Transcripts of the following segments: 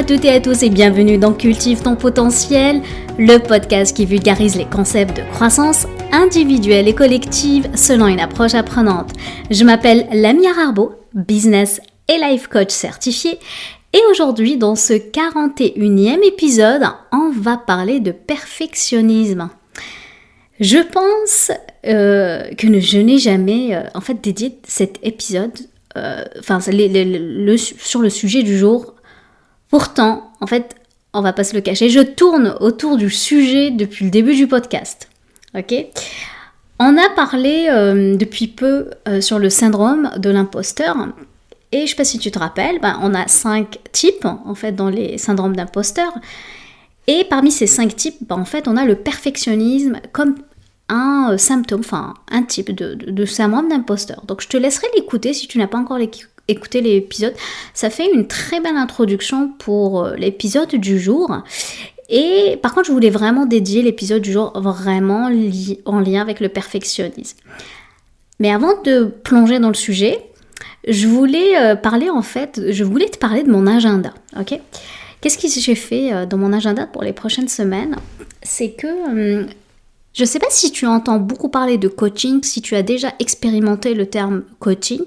à toutes et à tous et bienvenue dans Cultive ton potentiel, le podcast qui vulgarise les concepts de croissance individuelle et collective selon une approche apprenante. Je m'appelle Lamia Rarbo, business et life coach certifiée, et aujourd'hui dans ce 41e épisode, on va parler de perfectionnisme. Je pense que je n'ai jamais dédié cet épisode sur le sujet du jour. Pourtant, on va pas se le cacher, je tourne autour du sujet depuis le début du podcast. Ok ? On a parlé depuis peu sur le syndrome de l'imposteur. Et je sais pas si tu te rappelles, on a 5 types dans les syndromes d'imposteur. Et parmi ces 5 types, on a le perfectionnisme comme un symptôme, un type de syndrome d'imposteur. Donc je te laisserai l'écouter si tu n'as pas encore écouté l'épisode. Ça fait une très belle introduction pour l'épisode du jour. Et par contre, je voulais vraiment dédier l'épisode du jour vraiment en lien avec le perfectionnisme. Mais avant de plonger dans le sujet, je voulais te parler de mon agenda. Ok ? Qu'est-ce que j'ai fait dans mon agenda pour les prochaines semaines ? C'est que je ne sais pas si tu entends beaucoup parler de coaching, si tu as déjà expérimenté le terme coaching,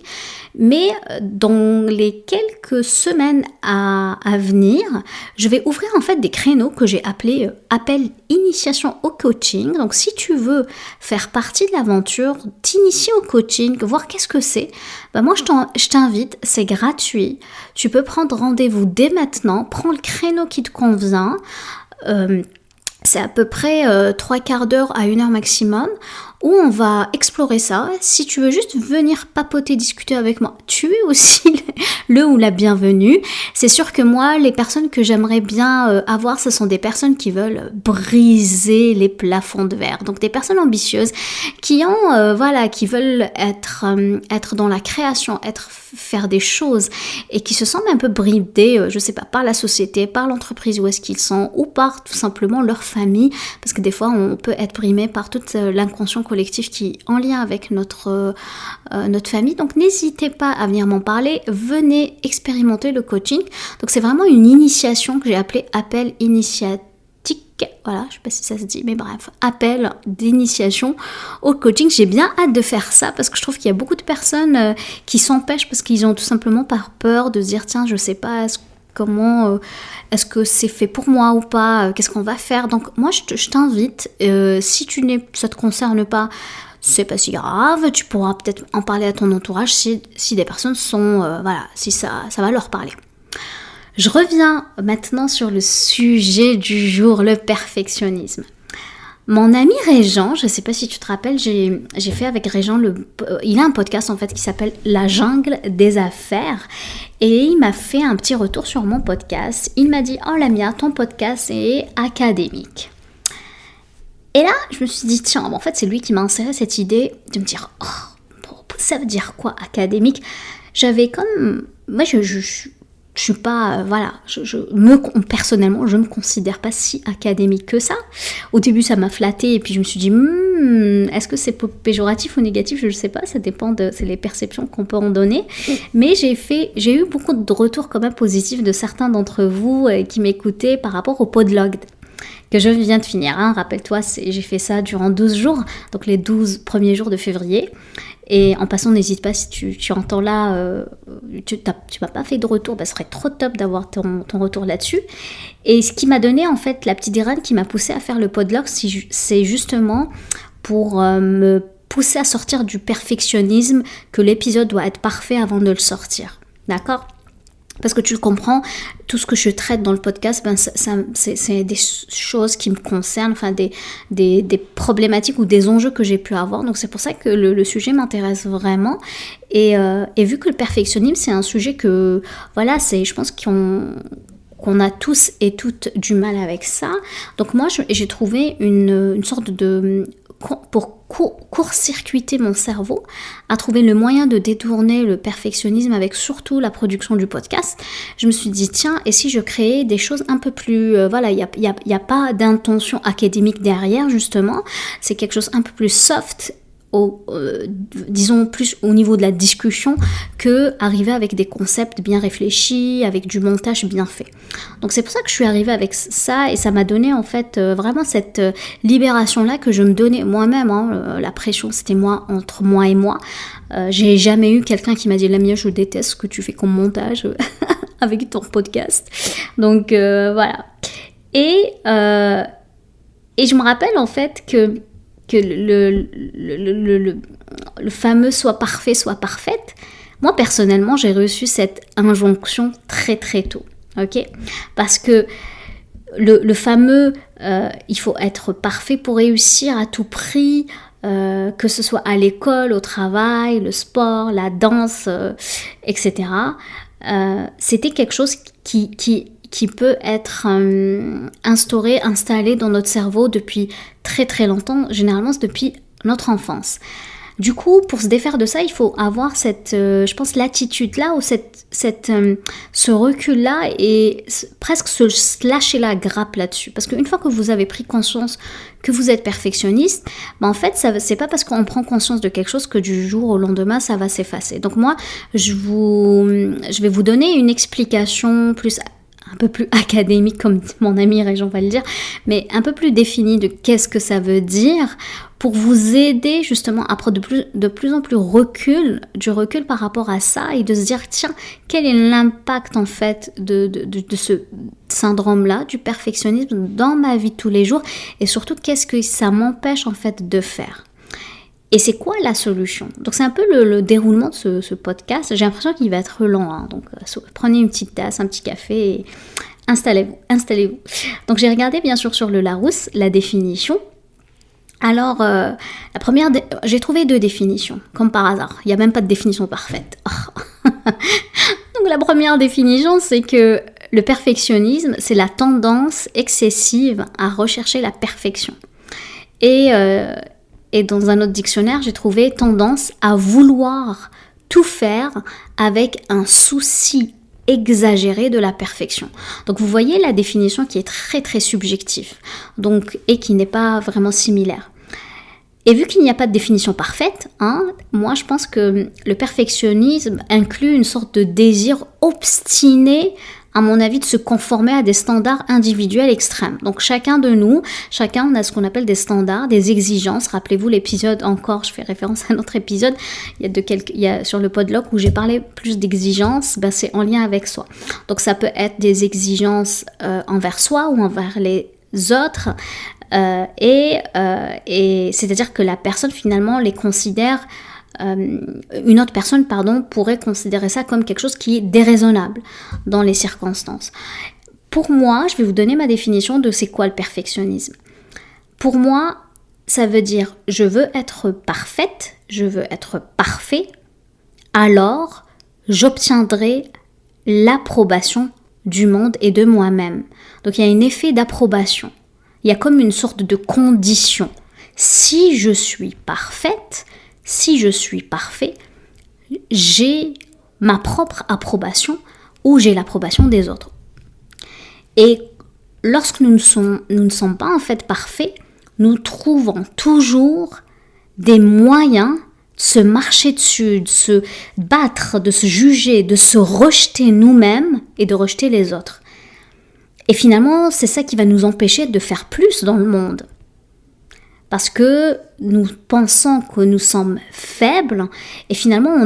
mais dans les quelques semaines à venir, je vais ouvrir des créneaux que j'ai appelés appel initiation au coaching. Donc si tu veux faire partie de l'aventure, t'initier au coaching, voir qu'est-ce que c'est, moi je t'invite, c'est gratuit. Tu peux prendre rendez-vous dès maintenant, prends le créneau qui te convient. C'est à peu près 3/4 d'heure à 1 heure maximum où on va explorer ça. Si tu veux juste venir papoter, discuter avec moi, tu es aussi le ou la bienvenue. C'est sûr que moi, les personnes que j'aimerais bien avoir, ce sont des personnes qui veulent briser les plafonds de verre. Donc des personnes ambitieuses qui qui veulent être dans la création, faire des choses et qui se sentent un peu bridées, par la société, par l'entreprise où est-ce qu'ils sont ou par tout simplement leur famille, parce que des fois on peut être brimé par toute l'inconscient collectif qui est en lien avec notre famille. Donc n'hésitez pas à venir m'en parler, venez expérimenter le coaching. Donc c'est vraiment une initiation que j'ai appelée appel initiatique. Voilà, je sais pas si ça se dit, mais bref, appel d'initiation au coaching. J'ai bien hâte de faire ça parce que je trouve qu'il y a beaucoup de personnes qui s'empêchent parce qu'ils ont tout simplement par peur de se dire tiens, je sais pas est-ce que c'est fait pour moi ou pas, qu'est-ce qu'on va faire. Donc moi je t'invite, si ça te concerne pas, c'est pas si grave, tu pourras peut-être en parler à ton entourage si des personnes sont si ça va leur parler. Je reviens maintenant sur le sujet du jour, le perfectionnisme. Mon ami Régent, je ne sais pas si tu te rappelles, j'ai fait avec Régent, il a un podcast qui s'appelle La Jungle des Affaires et il m'a fait un petit retour sur mon podcast. Il m'a dit « Oh Lamia, ton podcast est académique ». Et là, je me suis dit « Tiens, c'est lui qui m'a inséré cette idée de me dire « Oh, ça veut dire quoi académique ?» J'avais comme... Moi, je suis pas, personnellement, je me considère pas si académique que ça. Au début, ça m'a flattée et puis je me suis dit, est-ce que c'est péjoratif ou négatif ? Je ne sais pas, ça dépend c'est les perceptions qu'on peut en donner. Mais j'ai eu beaucoup de retours quand même positifs de certains d'entre vous qui m'écoutaient par rapport au podlog que je viens de finir. Rappelle-toi, j'ai fait ça durant 12 jours, donc les 12 premiers jours de février. Et en passant, n'hésite pas si tu entends là, tu m'as pas fait de retour, ce serait trop top d'avoir ton retour là-dessus. Et ce qui m'a donné la petite graine qui m'a poussée à faire le podlog, c'est justement pour me pousser à sortir du perfectionnisme que l'épisode doit être parfait avant de le sortir. D'accord ? Parce que tu le comprends, tout ce que je traite dans le podcast, c'est des choses qui me concernent, des problématiques ou des enjeux que j'ai pu avoir. Donc c'est pour ça que le sujet m'intéresse vraiment. Et vu que le perfectionnisme, c'est un sujet que, je pense qu'on a tous et toutes du mal avec ça. Donc moi, j'ai trouvé une sorte pour court-circuiter mon cerveau, à trouver le moyen de détourner le perfectionnisme avec surtout la production du podcast. Je me suis dit, tiens, et si je créais des choses un peu plus... il n'y a pas d'intention académique derrière, justement. C'est quelque chose un peu plus soft, disons plus au niveau de la discussion que arriver avec des concepts bien réfléchis, avec du montage bien fait. Donc c'est pour ça que je suis arrivée avec ça et ça m'a donné en fait vraiment cette libération-là que je me donnais moi-même. La pression, c'était moi, entre moi et moi. J'ai jamais eu quelqu'un qui m'a dit « Lamia, je déteste ce que tu fais comme montage avec ton podcast. » Donc voilà. Et je me rappelle en fait que le fameux « soit parfait, soit parfaite », moi personnellement j'ai reçu cette injonction très très tôt, ok ? Parce que le fameux il faut être parfait pour réussir à tout prix, que ce soit à l'école, au travail, le sport, la danse, etc. C'était quelque chose qui peut être installé dans notre cerveau depuis très très longtemps, généralement c'est depuis notre enfance. Du coup, pour se défaire de ça, il faut avoir cette, je pense, l'attitude-là ou ce recul-là et presque se lâcher la grappe là-dessus. Parce qu'une fois que vous avez pris conscience que vous êtes perfectionniste, en fait, c'est pas parce qu'on prend conscience de quelque chose que du jour au lendemain, ça va s'effacer. Donc moi, je vais vous donner une explication un peu plus académique, comme mon ami Régent va le dire, mais un peu plus définie de qu'est-ce que ça veut dire, pour vous aider justement à prendre de plus en plus du recul par rapport à ça et de se dire, tiens, quel est l'impact en fait de ce syndrome-là, du perfectionnisme dans ma vie de tous les jours, et surtout qu'est-ce que ça m'empêche en fait de faire. Et c'est quoi la solution ? Donc c'est un peu le déroulement de ce podcast. J'ai l'impression qu'il va être lent. Donc prenez une petite tasse, un petit café et installez-vous. Donc j'ai regardé bien sûr sur le Larousse la définition. Alors la première, j'ai trouvé 2 définitions, comme par hasard. Il n'y a même pas de définition parfaite. Donc la première définition, c'est que le perfectionnisme, c'est la tendance excessive à rechercher la perfection. Et dans un autre dictionnaire, j'ai trouvé tendance à vouloir tout faire avec un souci exagéré de la perfection. Donc vous voyez la définition qui est très très subjective, et qui n'est pas vraiment similaire. Et vu qu'il n'y a pas de définition parfaite, moi je pense que le perfectionnisme inclut une sorte de désir obstiné, à mon avis, de se conformer à des standards individuels extrêmes. Donc chacun on a ce qu'on appelle des standards, des exigences. Rappelez-vous l'épisode encore, je fais référence à notre épisode, il y a sur le podlog où j'ai parlé plus d'exigences, c'est en lien avec soi. Donc ça peut être des exigences envers soi ou envers les autres, et c'est-à-dire que la personne finalement les considère, une autre personne pourrait considérer ça comme quelque chose qui est déraisonnable dans les circonstances. Pour moi, je vais vous donner ma définition de c'est quoi le perfectionnisme. Pour moi, ça veut dire je veux être parfaite, je veux être parfait, alors j'obtiendrai l'approbation du monde et de moi-même. Donc il y a un effet d'approbation. Il y a comme une sorte de condition. Si je suis parfaite, si je suis parfait, j'ai ma propre approbation ou j'ai l'approbation des autres. Et lorsque nous ne sommes pas en fait parfaits, nous trouvons toujours des moyens de se marcher dessus, de se battre, de se juger, de se rejeter nous-mêmes et de rejeter les autres. Et finalement, c'est ça qui va nous empêcher de faire plus dans le monde. Parce que nous pensons que nous sommes faibles et finalement,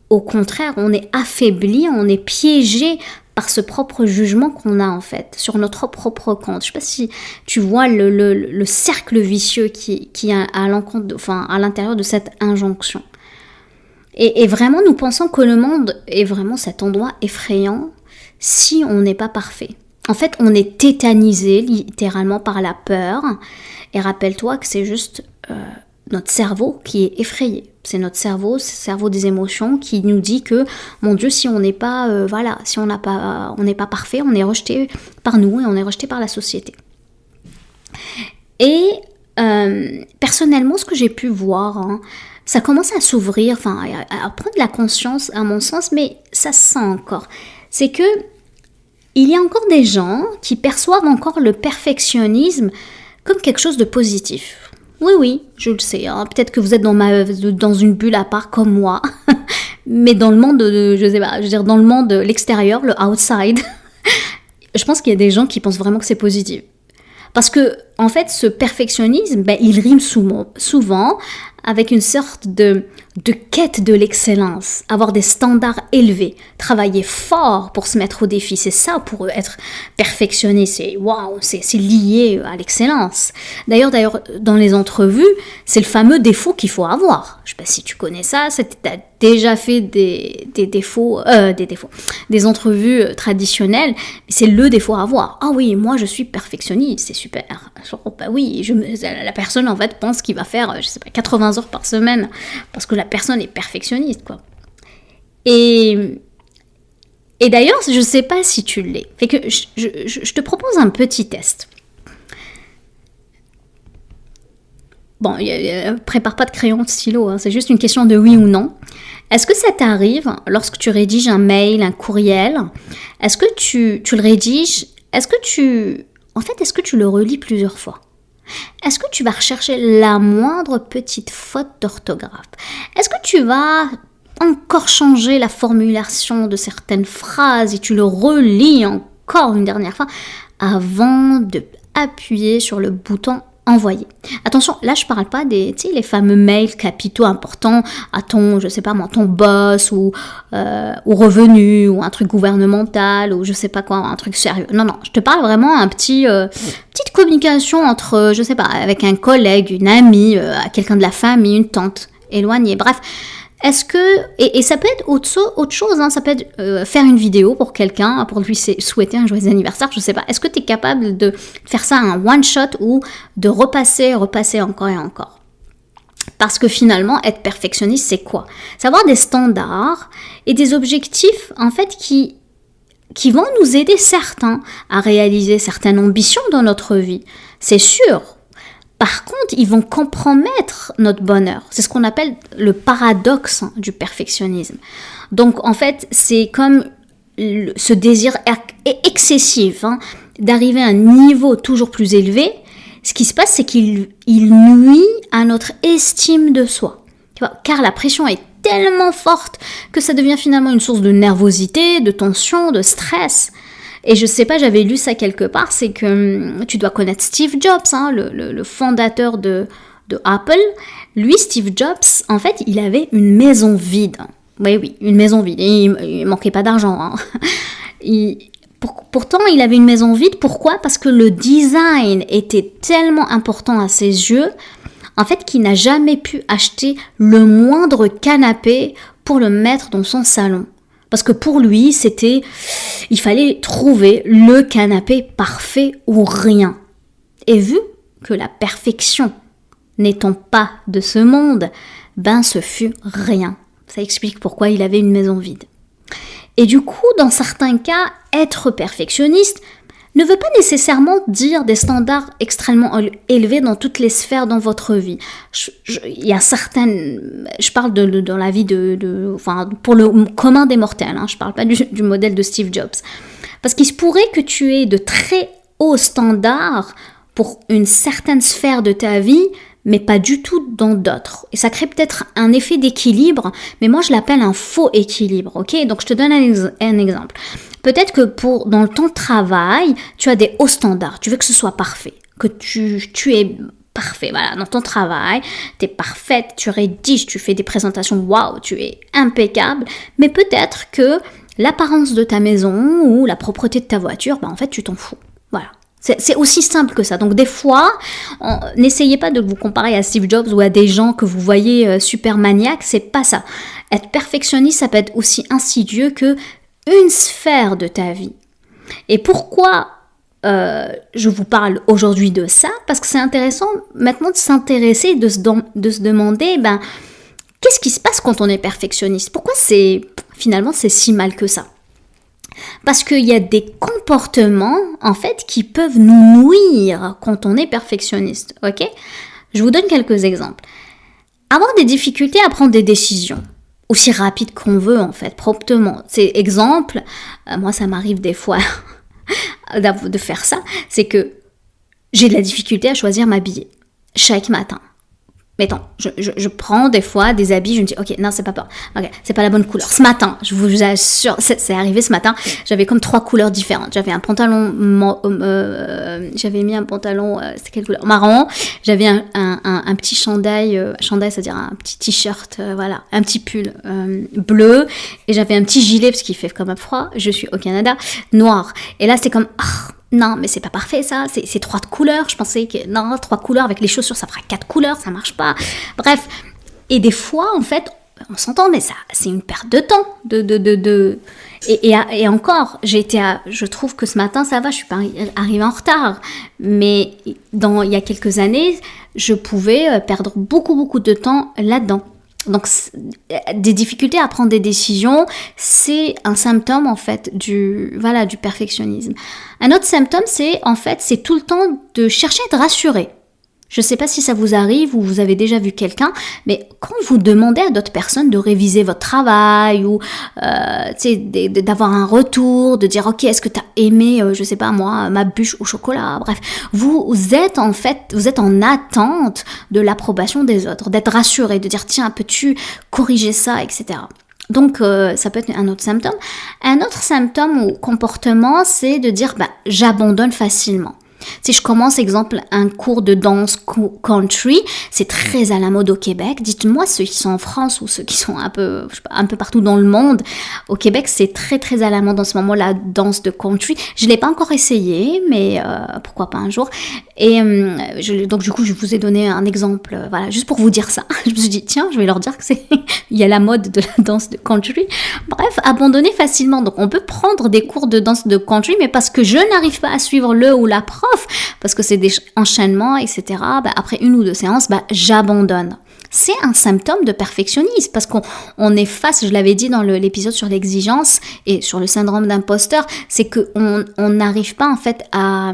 au contraire, on est affaibli, on est piégé par ce propre jugement qu'on a en fait sur notre propre compte. Je ne sais pas si tu vois le cercle vicieux qui est à l'intérieur de cette injonction. Et vraiment, nous pensons que le monde est vraiment cet endroit effrayant si on n'est pas parfait. En fait, on est tétanisé littéralement par la peur. Et rappelle-toi que c'est juste notre cerveau qui est effrayé. C'est notre cerveau, c'est le cerveau des émotions qui nous dit que, mon Dieu, si on n'est pas, si on n'est pas parfait, on est rejeté par nous et on est rejeté par la société. Et personnellement, ce que j'ai pu voir, ça commence à s'ouvrir, à prendre la conscience, à mon sens, mais ça se sent encore. C'est que il y a encore des gens qui perçoivent encore le perfectionnisme comme quelque chose de positif. Oui, je le sais. Hein. Peut-être que vous êtes dans une bulle à part comme moi. Mais dans le monde, je sais pas, je veux dire, dans le monde, l'extérieur, le outside, je pense qu'il y a des gens qui pensent vraiment que c'est positif. Parce que, en fait, ce perfectionnisme, il rime souvent avec une sorte de quête de l'excellence, avoir des standards élevés, travailler fort pour se mettre au défi. C'est ça pour eux, être perfectionniste. C'est waouh, c'est lié à l'excellence. D'ailleurs, dans les entrevues, c'est le fameux défaut qu'il faut avoir. Je sais pas si tu connais ça, tu as déjà fait des entrevues traditionnelles, c'est le défaut à avoir. Ah oui, moi je suis perfectionniste, c'est super. Genre, oui, la personne en fait pense qu'il va faire, je sais pas, 80 heures par semaine, parce que la personne est perfectionniste, quoi. Et d'ailleurs, je sais pas si tu l'es. Fait que je te propose un petit test. Bon, prépare pas de crayon, de stylo, hein, c'est juste une question de oui ou non. Est-ce que ça t'arrive, lorsque tu rédiges un mail, un courriel, est-ce que tu le rédiges, est-ce que tu le relis plusieurs fois? Est-ce que tu vas rechercher la moindre petite faute d'orthographe? Est-ce que tu vas encore changer la formulation de certaines phrases et tu le relis encore une dernière fois avant de appuyer sur le bouton envoyer? Attention, là je parle pas des, tu sais, les fameux mails capitaux importants à ton, je sais pas moi, ton boss ou revenu ou un truc gouvernemental ou je sais pas quoi, un truc sérieux. Non, je te parle vraiment petite communication entre, je sais pas, avec un collègue, une amie, quelqu'un de la famille, une tante éloignée, bref. Est-ce que, et ça peut être autre chose, hein, ça peut être faire une vidéo pour quelqu'un, pour lui souhaiter un joyeux anniversaire, je sais pas. Est-ce que tu es capable de faire ça un one-shot ou de repasser encore et encore? Parce que finalement, être perfectionniste, c'est quoi? C'est avoir des standards et des objectifs, en fait, qui vont nous aider, certains, à réaliser certaines ambitions dans notre vie. C'est sûr. Par contre, ils vont compromettre notre bonheur. C'est ce qu'on appelle le paradoxe du perfectionnisme. Donc, en fait, c'est comme ce désir excessif d'arriver à un niveau toujours plus élevé. Ce qui se passe, c'est qu'il nuit à notre estime de soi. Tu vois, car la pression est tellement forte que ça devient finalement une source de nervosité, de tension, de stress. Et je sais pas, j'avais lu ça quelque part, c'est que tu dois connaître Steve Jobs, le fondateur de Apple. Lui, Steve Jobs, en fait, il avait une maison vide. Oui, une maison vide. Et il manquait pas d'argent. Pourtant, il avait une maison vide. Pourquoi? Parce que le design était tellement important à ses yeux, en fait, qu'il n'a jamais pu acheter le moindre canapé pour le mettre dans son salon. Parce que pour lui, il fallait trouver le canapé parfait ou rien. Et vu que la perfection n'étant pas de ce monde, ce fut rien. Ça explique pourquoi il avait une maison vide. Et du coup, dans certains cas, être perfectionniste ne veut pas nécessairement dire des standards extrêmement élevés dans toutes les sphères dans votre vie. Il y a certaines, je parle dans la vie pour le commun des mortels, je parle pas du modèle de Steve Jobs. Parce qu'il se pourrait que tu aies de très hauts standards pour une certaine sphère de ta vie, mais pas du tout dans d'autres. Et ça crée peut-être un effet d'équilibre, mais moi je l'appelle un faux équilibre, ok? Donc je te donne un exemple. Peut-être que dans ton travail, tu as des hauts standards, tu veux que ce soit parfait, que tu es parfait, voilà, dans ton travail, tu es parfaite, tu rédiges, tu fais des présentations, waouh, tu es impeccable, mais peut-être que l'apparence de ta maison ou la propreté de ta voiture, en fait tu t'en fous, voilà. C'est aussi simple que ça. Donc des fois, n'essayez pas de vous comparer à Steve Jobs ou à des gens que vous voyez super maniaques, c'est pas ça. Être perfectionniste, ça peut être aussi insidieux que une sphère de ta vie. Et pourquoi je vous parle aujourd'hui de ça? Parce que c'est intéressant maintenant de s'intéresser, de se demander, qu'est-ce qui se passe quand on est perfectionniste? Pourquoi finalement c'est si mal que ça? Parce qu'il y a des comportements, en fait, qui peuvent nous nuire quand on est perfectionniste, ok? Je vous donne quelques exemples. Avoir des difficultés à prendre des décisions, aussi rapides qu'on veut, en fait, promptement. C'est exemple, moi ça m'arrive des fois de faire ça, c'est que j'ai de la difficulté à choisir m'habiller chaque matin. mettons, je prends des fois des habits, je me dis, ok, non, c'est pas la bonne couleur. Ce matin, je vous assure, c'est arrivé ce matin, j'avais comme 3 couleurs différentes. J'avais un pantalon, j'avais mis un pantalon, c'était quelle couleur? Marron. J'avais un petit chandail, c'est-à-dire un petit t-shirt, voilà, un petit pull bleu, et j'avais un petit gilet, parce qu'il fait quand même froid, je suis au Canada, noir. Et là, c'est comme, non, mais c'est pas parfait ça, c'est 3 couleurs, je pensais que non, 3 couleurs avec les chaussures ça fera 4 couleurs, ça marche pas. Bref, et des fois en fait, on s'entend, mais ça c'est une perte de temps et encore, je trouve que ce matin ça va, je suis pas arrivée en retard, mais il y a quelques années, je pouvais perdre beaucoup de temps là-dedans. Donc, des difficultés à prendre des décisions, c'est un symptôme, en fait, du perfectionnisme. Un autre symptôme, c'est tout le temps de chercher à être rassuré. Je ne sais pas si ça vous arrive ou vous avez déjà vu quelqu'un, mais quand vous demandez à d'autres personnes de réviser votre travail ou d'avoir un retour, de dire ok, est-ce que tu as aimé, je sais pas moi, ma bûche au chocolat, bref, vous êtes en attente de l'approbation des autres, d'être rassuré, de dire tiens, peux-tu corriger ça, etc. Donc ça peut être un autre symptôme. Un autre symptôme ou comportement, c'est de dire j'abandonne facilement. Si je commence, exemple, un cours de danse country, c'est très à la mode au Québec. Dites-moi ceux qui sont en France ou ceux qui sont un peu partout dans le monde. Au Québec, c'est très à la mode en ce moment, la danse de country. Je l'ai pas encore essayé, mais pourquoi pas un jour. Et donc du coup, je vous ai donné un exemple, voilà, juste pour vous dire ça. Je me suis dit, tiens, je vais leur dire que il y a la mode de la danse de country. Bref, abandonner facilement. Donc on peut prendre des cours de danse de country, mais parce que je n'arrive pas à suivre le ou la prof, parce que c'est des enchaînements, etc. Après 1 ou 2 séances, j'abandonne. C'est un symptôme de perfectionnisme parce qu'on est face, je l'avais dit dans l'épisode sur l'exigence et sur le syndrome d'imposteur, c'est qu'on n'arrive pas en fait à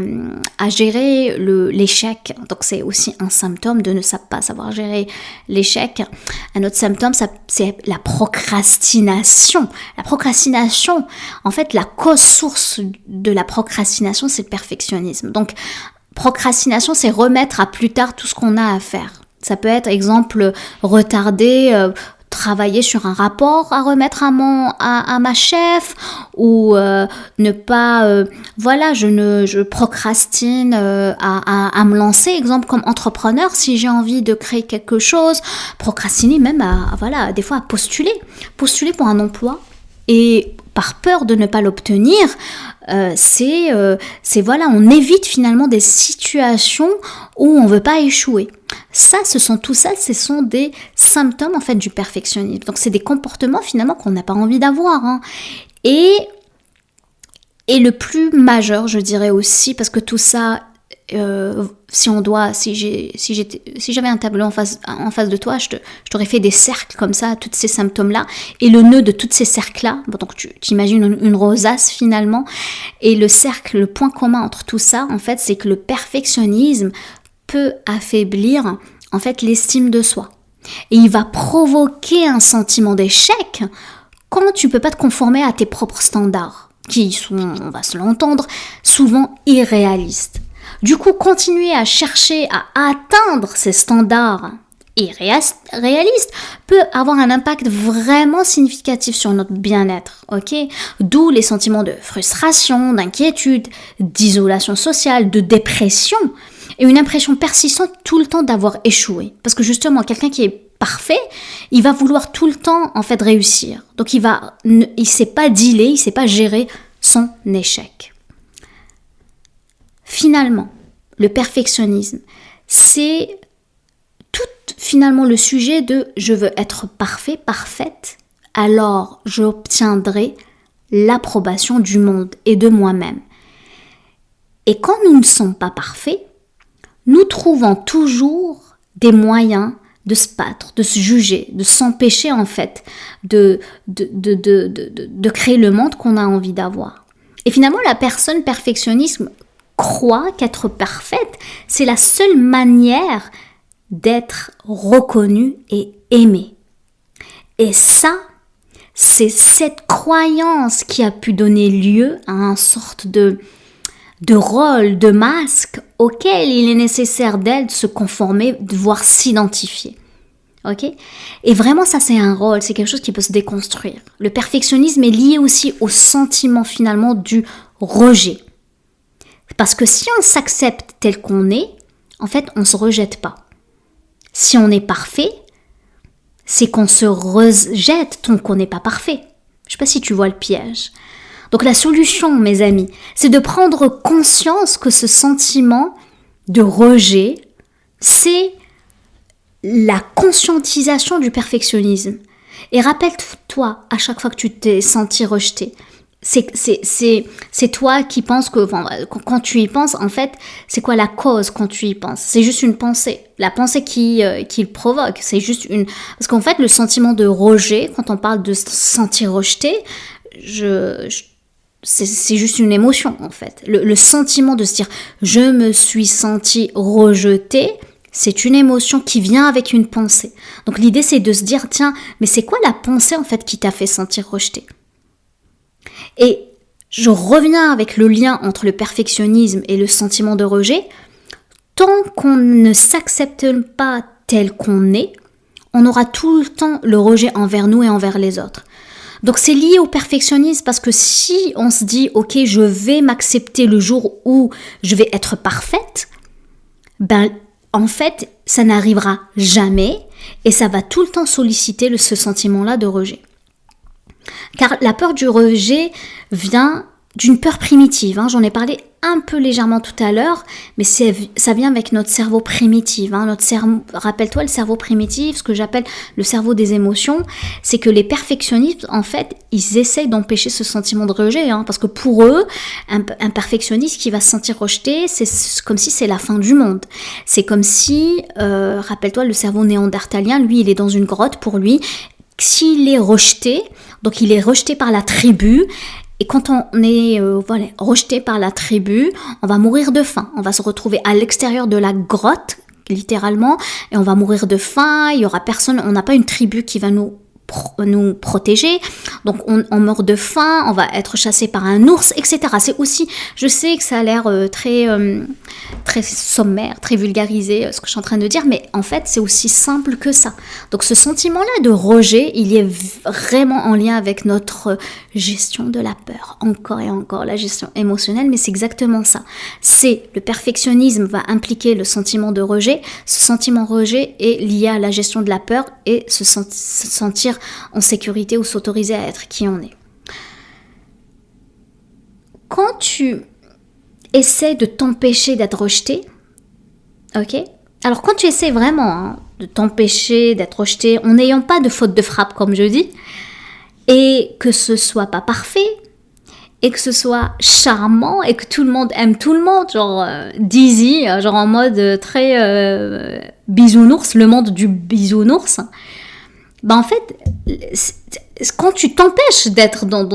gérer l'échec. Donc c'est aussi un symptôme de ne pas savoir gérer l'échec. Un autre symptôme, c'est la procrastination. La procrastination, en fait, la cause source de la procrastination, c'est le perfectionnisme. Donc procrastination, c'est remettre à plus tard tout ce qu'on a à faire. Ça peut être, exemple, retarder, travailler sur un rapport à remettre à ma chef, ou ne pas, je procrastine à me lancer, exemple, comme entrepreneur, si j'ai envie de créer quelque chose, procrastiner même des fois à postuler pour un emploi, et par peur de ne pas l'obtenir, on évite finalement des situations où on veut pas échouer. Ce sont des symptômes en fait du perfectionnisme. Donc c'est des comportements finalement qu'on n'a pas envie d'avoir. Et le plus majeur, je dirais aussi, parce que tout ça, si j'avais un tableau en face de toi, je t'aurais fait des cercles comme ça, tous ces symptômes-là, et le nœud de tous ces cercles-là, donc tu imagines une rosace finalement, et le point commun entre tout ça, en fait, c'est que le perfectionnisme peut affaiblir, en fait, l'estime de soi. Et il va provoquer un sentiment d'échec quand tu peux pas te conformer à tes propres standards, qui sont, on va se l'entendre, souvent irréalistes. Du coup, continuer à chercher à atteindre ces standards irréalistes peut avoir un impact vraiment significatif sur notre bien-être, ok ? D'où les sentiments de frustration, d'inquiétude, d'isolation sociale, de dépression, et une impression persistante tout le temps d'avoir échoué. Parce que justement, quelqu'un qui est parfait, il va vouloir tout le temps en fait réussir. Donc il sait pas dealer, il sait pas gérer son échec. Finalement, le perfectionnisme, c'est finalement le sujet de je veux être parfait, parfaite, alors j'obtiendrai l'approbation du monde et de moi-même. Et quand nous ne sommes pas parfaits, nous trouvons toujours des moyens de se battre, de se juger, de s'empêcher en fait de créer le monde qu'on a envie d'avoir. Et finalement, la personne perfectionniste croit qu'être parfaite, c'est la seule manière d'être reconnue et aimée. Et ça, c'est cette croyance qui a pu donner lieu à une sorte de rôle, de masque auquel il est nécessaire d'elle de se conformer, voire s'identifier. Ok ? Et vraiment, ça, c'est un rôle, c'est quelque chose qui peut se déconstruire. Le perfectionnisme est lié aussi au sentiment, finalement, du rejet. Parce que si on s'accepte tel qu'on est, en fait, on ne se rejette pas. Si on est parfait, c'est qu'on se rejette tant qu'on n'est pas parfait. Je ne sais pas si tu vois le piège. Donc la solution, mes amis, c'est de prendre conscience que ce sentiment de rejet, c'est la conscientisation du perfectionnisme. Et rappelle-toi, à chaque fois que tu t'es senti rejeté, c'est toi qui penses que, enfin, quand tu y penses, en fait, c'est quoi la cause quand tu y penses? C'est juste une pensée. La pensée qui le provoque, c'est juste une... Parce qu'en fait, le sentiment de rejet, quand on parle de se sentir rejeté, c'est juste une émotion, en fait. Le sentiment de se dire « je me suis senti rejeté », c'est une émotion qui vient avec une pensée. Donc l'idée, c'est de se dire « tiens, mais c'est quoi la pensée, en fait, qui t'a fait sentir rejeté ?» Et je reviens avec le lien entre le perfectionnisme et le sentiment de rejet. Tant qu'on ne s'accepte pas tel qu'on est, on aura tout le temps le rejet envers nous et envers les autres. Donc c'est lié au perfectionnisme parce que si on se dit « ok, je vais m'accepter le jour où je vais être parfaite », ben en fait, ça n'arrivera jamais et ça va tout le temps solliciter ce sentiment-là de rejet. Car la peur du rejet vient d'une peur primitive. J'en ai parlé un peu légèrement tout à l'heure, mais ça vient avec notre cerveau primitif. Rappelle-toi, le cerveau primitif, ce que j'appelle le cerveau des émotions, c'est que les perfectionnistes, en fait, ils essayent d'empêcher ce sentiment de rejet. Parce que pour eux, un perfectionniste qui va se sentir rejeté, c'est comme si c'est la fin du monde. C'est comme si, rappelle-toi, le cerveau néandertalien, lui, il est dans une grotte pour lui. S'il est rejeté, donc il est rejeté par la tribu, et quand on est rejeté par la tribu, on va mourir de faim. On va se retrouver à l'extérieur de la grotte, littéralement, et on va mourir de faim, il y aura personne, on n'a pas une tribu qui va nous protéger, donc on meurt de faim, on va être chassé par un ours, etc. C'est aussi, je sais que ça a l'air très sommaire, très vulgarisé, ce que je suis en train de dire, mais en fait c'est aussi simple que ça. Donc ce sentiment-là de rejet, il est vraiment en lien avec notre gestion de la peur, encore et encore, la gestion émotionnelle, mais c'est exactement ça. Le perfectionnisme va impliquer le sentiment de rejet, ce sentiment de rejet est lié à la gestion de la peur et se sentir en sécurité ou s'autoriser à être qui on est. Quand tu essaies de t'empêcher d'être rejeté, ok ? Alors quand tu essaies vraiment de t'empêcher d'être rejeté en n'ayant pas de faute de frappe, comme je dis, et que ce soit pas parfait, et que ce soit charmant, et que tout le monde aime tout le monde, genre Dizzy, genre en mode très bisounours, le monde du bisounours, en fait, quand tu t'empêches d'être dans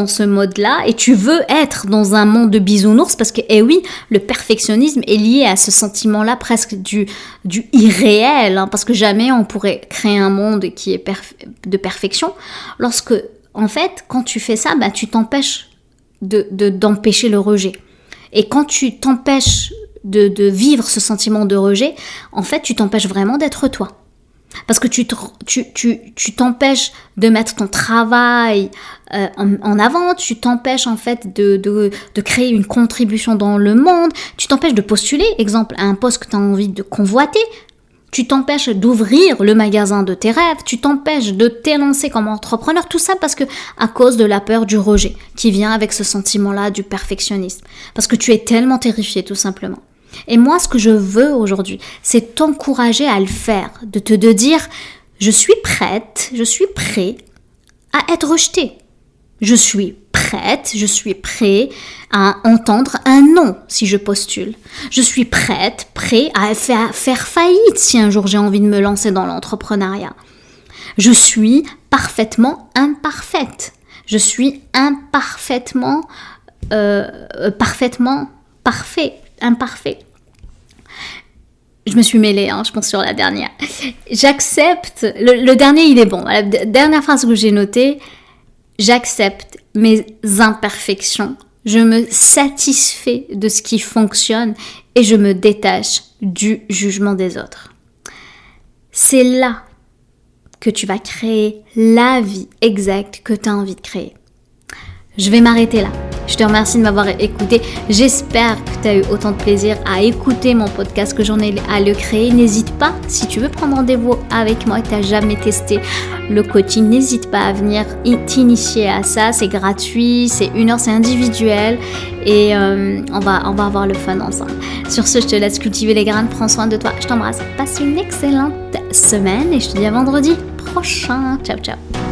ce mode-là et tu veux être dans un monde de bisounours, parce que, oui, le perfectionnisme est lié à ce sentiment-là presque du irréel, parce que jamais on pourrait créer un monde qui est de perfection. Lorsque, en fait, quand tu fais ça, tu t'empêches d'empêcher le rejet. Et quand tu t'empêches de vivre ce sentiment de rejet, en fait, tu t'empêches vraiment d'être toi. Parce que tu t'empêches de mettre ton travail en avant, tu t'empêches en fait de créer une contribution dans le monde, tu t'empêches de postuler, exemple, à un poste que tu as envie de convoiter, tu t'empêches d'ouvrir le magasin de tes rêves, tu t'empêches de t'élancer comme entrepreneur, tout ça parce que à cause de la peur du rejet qui vient avec ce sentiment-là du perfectionnisme. Parce que tu es tellement terrifié tout simplement. Et moi, ce que je veux aujourd'hui, c'est t'encourager à le faire, de te dire, je suis prête, je suis prêt à être rejeté. Je suis prête, je suis prêt à entendre un non si je postule. Je suis prêt à faire faillite si un jour j'ai envie de me lancer dans l'entrepreneuriat. Je suis parfaitement imparfaite. Je suis imparfaitement imparfait. Je me suis mêlée, je pense, sur la dernière. J'accepte, le dernier il est bon. La dernière phrase que j'ai notée, j'accepte mes imperfections Je me satisfais de ce qui fonctionne et je me détache du jugement des autres. C'est là que tu vas créer la vie exacte que tu as envie de créer. Je vais m'arrêter là. Je te remercie de m'avoir écouté. J'espère que tu as eu autant de plaisir à écouter mon podcast que j'en ai à le créer. N'hésite pas, si tu veux prendre rendez-vous avec moi et que tu n'as jamais testé le coaching, n'hésite pas à venir t'initier à ça. C'est gratuit, c'est 1 heure, c'est individuel et on va avoir le fun ensemble. Sur ce, je te laisse cultiver les graines. Prends soin de toi. Je t'embrasse. Passe une excellente semaine et je te dis à vendredi prochain. Ciao, ciao.